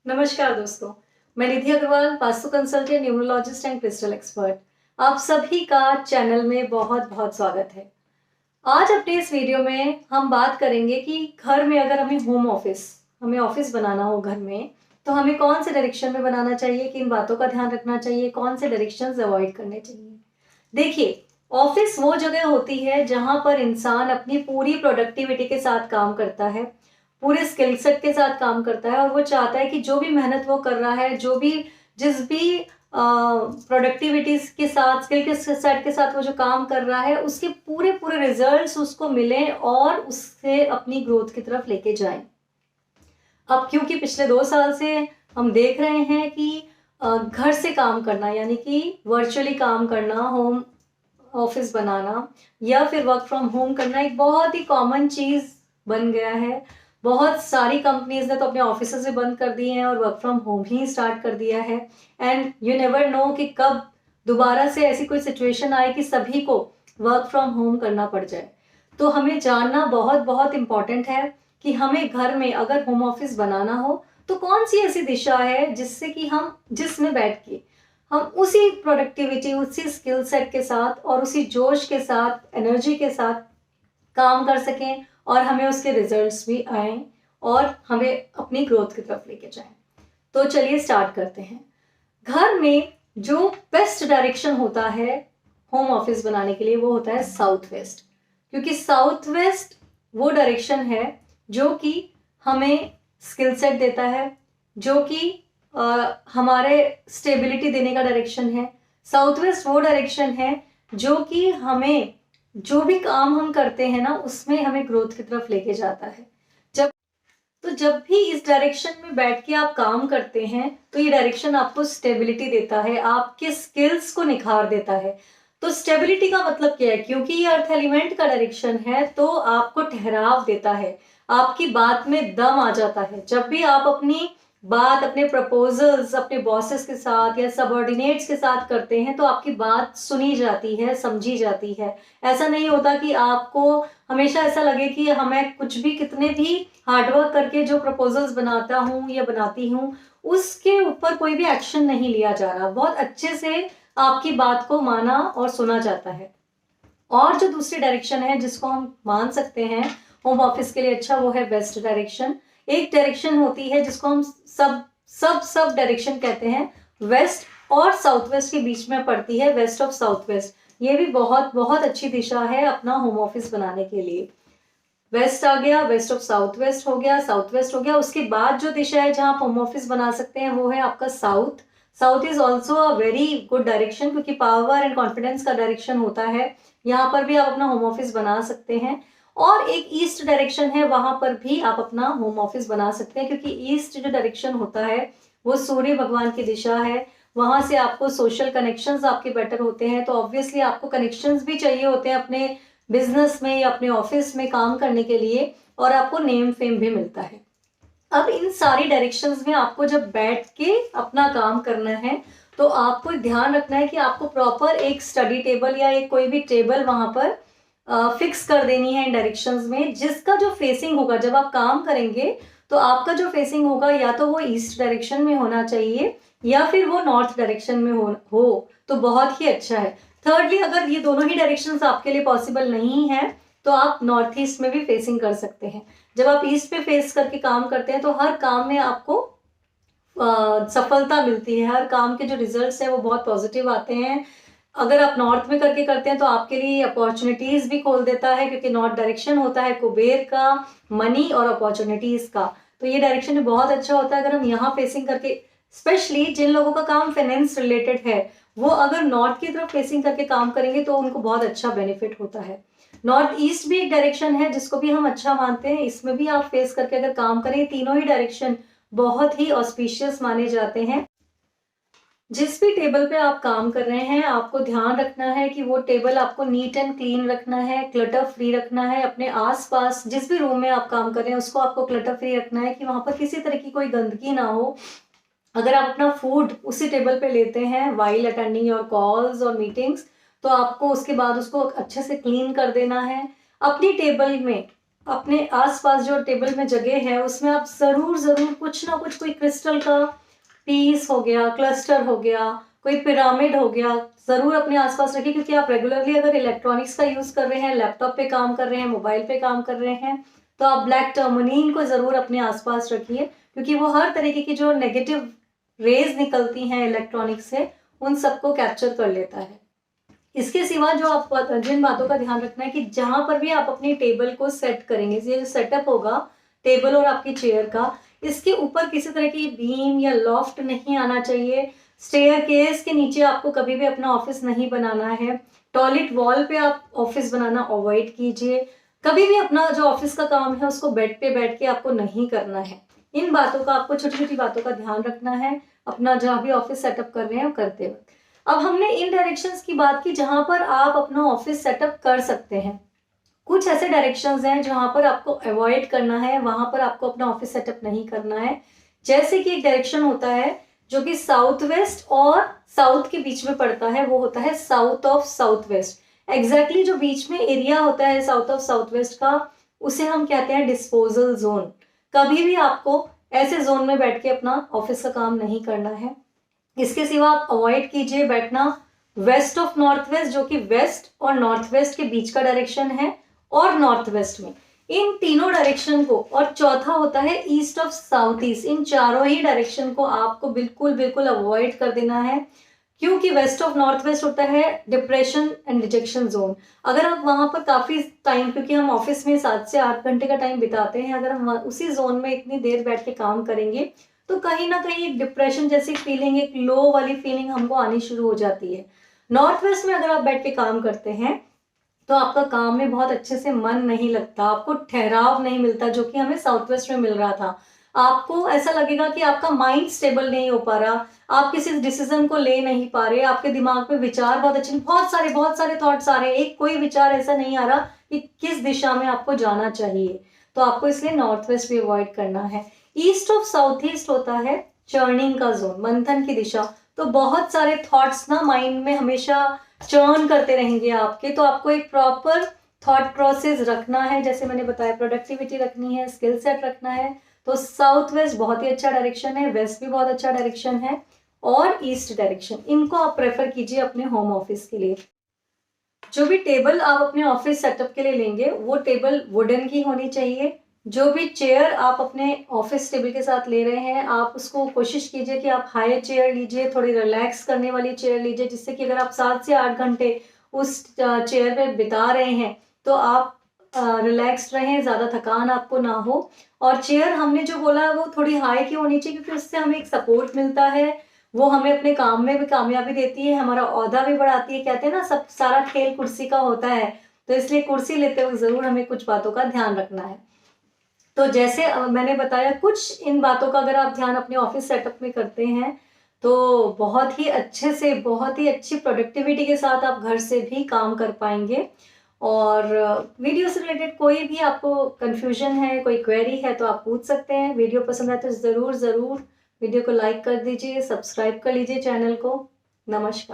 नमस्कार दोस्तों, मैं Nidhi Agarwal, vastu consultant, numerologist and crystal expert. आप सभी का चैनल में बहुत-बहुत स्वागत है। आज अपने इस वीडियो में हम बात करेंगे कि घर में अगर हमें ऑफिस बनाना हो घर में, तो हमें कौन से डायरेक्शन में बनाना चाहिए, किन बातों का ध्यान रखना चाहिए, कौन से डायरेक्शंस अवॉइड करने चाहिए। देखिए, ऑफिस वो जगह होती है जहाँ पर इंसान अपनी पूरी प्रोडक्टिविटी के साथ काम करता है, पूरे स्किल सेट के साथ काम करता है और वो चाहता है कि जो भी मेहनत वो कर रहा है, जिस भी प्रोडक्टिविटीज के साथ, स्किल के सेट के साथ वो जो काम कर रहा है, उसके पूरे पूरे रिजल्ट्स उसको मिलें और उससे अपनी ग्रोथ की तरफ लेके जाएं। अब क्योंकि पिछले 2 साल से हम देख रहे हैं कि घर से काम करना, यानी कि वर्चुअली काम करना, होम ऑफिस बनाना या फिर वर्क फ्रॉम होम करना एक बहुत ही कॉमन चीज बन गया है। बहुत सारी कंपनीज ने तो अपने ऑफिस भी बंद कर दिए हैं और work from home he start कर दिया है। एंड यू नेवर नो कि कब दोबारा से ऐसी कोई सिचुएशन आए कि सभी को वर्क फ्रॉम होम करना पड़ जाए। तो हमें जानना बहुत बहुत इंपॉर्टेंट है कि हमें घर में अगर होम ऑफिस बनाना हो तो कौन सी ऐसी दिशा है जिससे कि जिसमें बैठ के हम उसी प्रोडक्टिविटी, उसी स्किल सेट के साथ और उसी जोश के साथ, एनर्जी के साथ काम कर सकें और हमें उसके रिजल्ट्स भी आए और हमें अपनी ग्रोथ की तरफ लेके जाएं। तो चलिए स्टार्ट करते हैं। घर में जो बेस्ट डायरेक्शन होता है होम ऑफिस बनाने के लिए वो होता है साउथ वेस्ट, क्योंकि साउथ वेस्ट वो डायरेक्शन है जो कि हमें स्किल सेट देता है, जो कि हमारे स्टेबिलिटी देने का डायरेक्शन है। साउथ वेस्ट वो डायरेक्शन है जो कि हमें जो भी काम हम करते हैं ना, उसमें हमें ग्रोथ की तरफ लेके जाता है। जब भी इस डायरेक्शन में बैठ के आप काम करते हैं तो ये डायरेक्शन आपको स्टेबिलिटी देता है, आपके स्किल्स को निखार देता है। तो स्टेबिलिटी का मतलब क्या है? क्योंकि ये अर्थ एलिमेंट का डायरेक्शन है तो आपको ठहराव देता है, आपकी बात में दम आ जाता है। जब भी आप अपनी बात, अपने प्रपोजल्स अपने बॉसेस के साथ या सबऑर्डिनेट्स के साथ करते हैं तो आपकी बात सुनी जाती है, समझी जाती है। ऐसा नहीं होता कि आपको हमेशा ऐसा लगे कि हमें कुछ भी, कितने भी हार्डवर्क करके जो प्रपोजल्स बनाता हूँ या बनाती हूँ, उसके ऊपर कोई भी एक्शन नहीं लिया जा रहा। बहुत अच्छे से आपकी बात को माना और सुना जाता है। और जो दूसरी डायरेक्शन है जिसको हम मान सकते हैं होम ऑफिस के लिए अच्छा, वो है वेस्ट डायरेक्शन। एक डायरेक्शन होती है जिसको हम सब डायरेक्शन कहते हैं। वेस्ट और साउथ वेस्ट के बीच में पड़ती है वेस्ट ऑफ साउथ वेस्ट। ये भी बहुत बहुत अच्छी दिशा है अपना होम ऑफिस बनाने के लिए। वेस्ट आ गया, वेस्ट ऑफ साउथ वेस्ट हो गया, साउथ वेस्ट हो गया। उसके बाद जो दिशा है जहां आप होम ऑफिस बना सकते हैं वो है आपका south. South is also a very good direction, क्योंकि पावर एंड कॉन्फिडेंस का डायरेक्शन होता है। यहाँ पर भी आप अपना होम ऑफिस बना सकते हैं। और एक ईस्ट डायरेक्शन है, वहां पर भी आप अपना होम ऑफिस बना सकते हैं, क्योंकि ईस्ट जो डायरेक्शन होता है वो सूर्य भगवान की दिशा है। वहां से आपको सोशल कनेक्शंस आपके बेटर होते हैं, तो ऑब्वियसली आपको कनेक्शंस भी चाहिए होते हैं अपने बिजनेस में या अपने ऑफिस में काम करने के लिए, और आपको नेम फेम भी मिलता है। अब इन सारी डायरेक्शंस में आपको जब बैठ के अपना काम करना है तो आपको ध्यान रखना है कि आपको प्रॉपर एक स्टडी टेबल या एक कोई भी टेबल वहां पर फिक्स कर देनी है इन डायरेक्शंस में, जिसका जो फेसिंग होगा जब आप काम करेंगे तो आपका जो फेसिंग होगा या तो वो ईस्ट डायरेक्शन में होना चाहिए या फिर वो नॉर्थ डायरेक्शन में हो तो बहुत ही अच्छा है। थर्डली, अगर ये दोनों ही डायरेक्शंस आपके लिए पॉसिबल नहीं है तो आप नॉर्थ ईस्ट में भी फेसिंग कर सकते हैं। जब आप ईस्ट पे फेस करके काम करते हैं तो हर काम में आपको सफलता मिलती है, हर काम के जो रिजल्ट्स हैं वो बहुत पॉजिटिव आते हैं। अगर आप नॉर्थ में करके करते हैं तो आपके लिए अपॉर्चुनिटीज भी खोल देता है, क्योंकि नॉर्थ डायरेक्शन होता है कुबेर का, मनी और अपॉर्चुनिटीज का। तो ये डायरेक्शन भी बहुत अच्छा होता है अगर हम यहाँ फेसिंग करके, स्पेशली जिन लोगों का काम फाइनेंस रिलेटेड है वो अगर नॉर्थ की तरफ फेसिंग करके काम करेंगे तो उनको बहुत अच्छा बेनिफिट होता है। नॉर्थ ईस्ट भी एक डायरेक्शन है जिसको भी हम अच्छा मानते हैं, इसमें भी आप फेस करके अगर काम करें, तीनों ही डायरेक्शन बहुत ही ऑस्पिशियस माने जाते हैं। जिस भी टेबल पे आप काम कर रहे हैं आपको ध्यान रखना है कि वो टेबल आपको नीट एंड क्लीन रखना है, क्लटर फ्री रखना है। अपने आसपास जिस भी रूम में आप काम कर रहे हैं उसको आपको क्लटर फ्री रखना है कि वहां पर किसी तरह की कोई गंदगी ना हो। अगर आप अपना फूड उसी टेबल पे लेते हैं वाइल अटेंडिंग योर कॉल्स और मीटिंग्स, तो आपको उसके बाद उसको अच्छे से क्लीन कर देना है। अपनी टेबल में अपने आसपास जो टेबल में जगह है उसमें आप ज़रूर कुछ ना कुछ, कोई क्रिस्टल का पीस हो गया, क्लस्टर हो गया, कोई पिरामिड हो गया, ज़रूर अपने आसपास रखिए। क्योंकि आप रेगुलरली अगर इलेक्ट्रॉनिक्स का यूज़ कर रहे हैं, लैपटॉप पे काम कर रहे हैं, मोबाइल पे काम कर रहे हैं, तो आप ब्लैक टर्मोनीन को ज़रूर अपने आसपास रखिए। क्योंकि वो हर तरीके की जो नेगेटिव रेज निकलती हैं इलेक्ट्रॉनिक्स से, उन सबको कैप्चर कर लेता है। इसके सिवा जो आप जिन बातों का ध्यान रखना है कि जहां पर भी आप अपनी टेबल को सेट करेंगे, ये जो सेटअप होगा टेबल और आपकी चेयर का, इसके ऊपर किसी तरह की बीम या लॉफ्ट नहीं आना चाहिए। स्टेयर केस के नीचे आपको कभी भी अपना ऑफिस नहीं बनाना है। टॉयलेट वॉल पे आप ऑफिस बनाना अवॉइड कीजिए। कभी भी अपना जो ऑफिस का काम है उसको बेड पे बैठ के आपको नहीं करना है। इन बातों का आपको, छोटी छोटी बातों का ध्यान रखना है अपना जहां भी ऑफिस सेटअप कर रहे हैं करते वक्त। अब हमने इन डायरेक्शंस की बात की जहां पर आप अपना ऑफिस सेटअप कर सकते हैं। कुछ ऐसे डायरेक्शंस हैं जहां पर आपको अवॉइड करना है, वहां पर आपको अपना ऑफिस सेटअप नहीं करना है। जैसे कि एक डायरेक्शन होता है जो कि साउथ वेस्ट और साउथ के बीच में पड़ता है, वो होता है south of south west. Exactly जो बीच में एरिया होता है साउथ ऑफ साउथ वेस्ट का, उसे हम कहते हैं डिस्पोजल जोन। कभी भी आपको ऐसे जोन में बैठ के अपना ऑफिस का काम नहीं करना है। इसके सिवा आप अवॉइड कीजिए बैठना वेस्ट ऑफ नॉर्थ वेस्ट, जो कि वेस्ट और नॉर्थ वेस्ट के बीच का डायरेक्शन है, और नॉर्थ वेस्ट में, इन तीनों डायरेक्शन को, और चौथा होता है ईस्ट ऑफ साउथ ईस्ट। इन चारों ही डायरेक्शन को आपको बिल्कुल अवॉइड कर देना है। क्योंकि वेस्ट ऑफ नॉर्थ वेस्ट होता है डिप्रेशन एंड रिजेक्शन जोन। अगर आप वहां पर काफी टाइम, क्योंकि हम ऑफिस में 7 से 8 घंटे का टाइम बिताते हैं, अगर हम उसी जोन में इतनी देर बैठ के काम करेंगे तो कहीं ना कहीं एक डिप्रेशन जैसी फीलिंग, एक लो वाली फीलिंग हमको आनी शुरू हो जाती है। नॉर्थ वेस्ट में अगर आप बैठ के काम करते हैं तो आपका काम में बहुत अच्छे से मन नहीं लगता, आपको ठहराव नहीं मिलता, जो कि हमें साउथ वेस्ट में मिल रहा था। आपको ऐसा लगेगा कि आपका माइंड स्टेबल नहीं हो पा रहा, आप किसी डिसीजन को ले नहीं पा रहे, आपके दिमाग में विचार बहुत अच्छे, बहुत सारे थॉट्स आ रहे हैं, एक कोई विचार ऐसा नहीं आ रहा कि किस दिशा में आपको जाना चाहिए। तो आपको इसलिए नॉर्थ वेस्ट भी अवॉइड करना है। ईस्ट ऑफ साउथ ईस्ट होता है चर्निंग का जोन, मंथन की दिशा। तो बहुत सारे थॉट्स ना माइंड में हमेशा चर्न करते रहेंगे आपके, तो आपको एक प्रॉपर थॉट प्रोसेस रखना है। जैसे मैंने बताया, प्रोडक्टिविटी रखनी है, स्किल सेट रखना है। तो साउथ वेस्ट बहुत ही अच्छा डायरेक्शन है, वेस्ट भी बहुत अच्छा डायरेक्शन है, और ईस्ट डायरेक्शन, इनको आप प्रेफर कीजिए अपने होम ऑफिस के लिए। जो भी टेबल आप अपने ऑफिस सेटअप के लिए लेंगे वो टेबल वुडन की होनी चाहिए। जो भी चेयर आप अपने ऑफिस टेबल के साथ ले रहे हैं, आप उसको कोशिश कीजिए कि आप हाई चेयर लीजिए, थोड़ी रिलैक्स करने वाली चेयर लीजिए, जिससे कि अगर आप 7 से 8 घंटे उस चेयर पे बिता रहे हैं तो आप रिलैक्स्ड रहें, ज़्यादा थकान आपको ना हो। और चेयर हमने जो बोला है वो थोड़ी हाई की होनी चाहिए, क्योंकि उससे हमें एक सपोर्ट मिलता है, वो हमें अपने काम में भी कामयाबी देती है, हमारा ओहदा भी बढ़ाती है। कहते हैं ना, सब सारा खेल कुर्सी का होता है, तो इसलिए कुर्सी लेते वक्त ज़रूर हमें कुछ बातों का ध्यान रखना है। तो जैसे मैंने बताया, कुछ इन बातों का अगर आप ध्यान अपने ऑफिस सेटअप में करते हैं तो बहुत ही अच्छे से, बहुत ही अच्छी प्रोडक्टिविटी के साथ आप घर से भी काम कर पाएंगे। और वीडियो से रिलेटेड कोई भी आपको कंफ्यूजन है, कोई क्वेरी है, तो आप पूछ सकते हैं। वीडियो पसंद आए तो ज़रूर वीडियो को लाइक कर दीजिए, सब्सक्राइब कर लीजिए चैनल को। नमस्कार।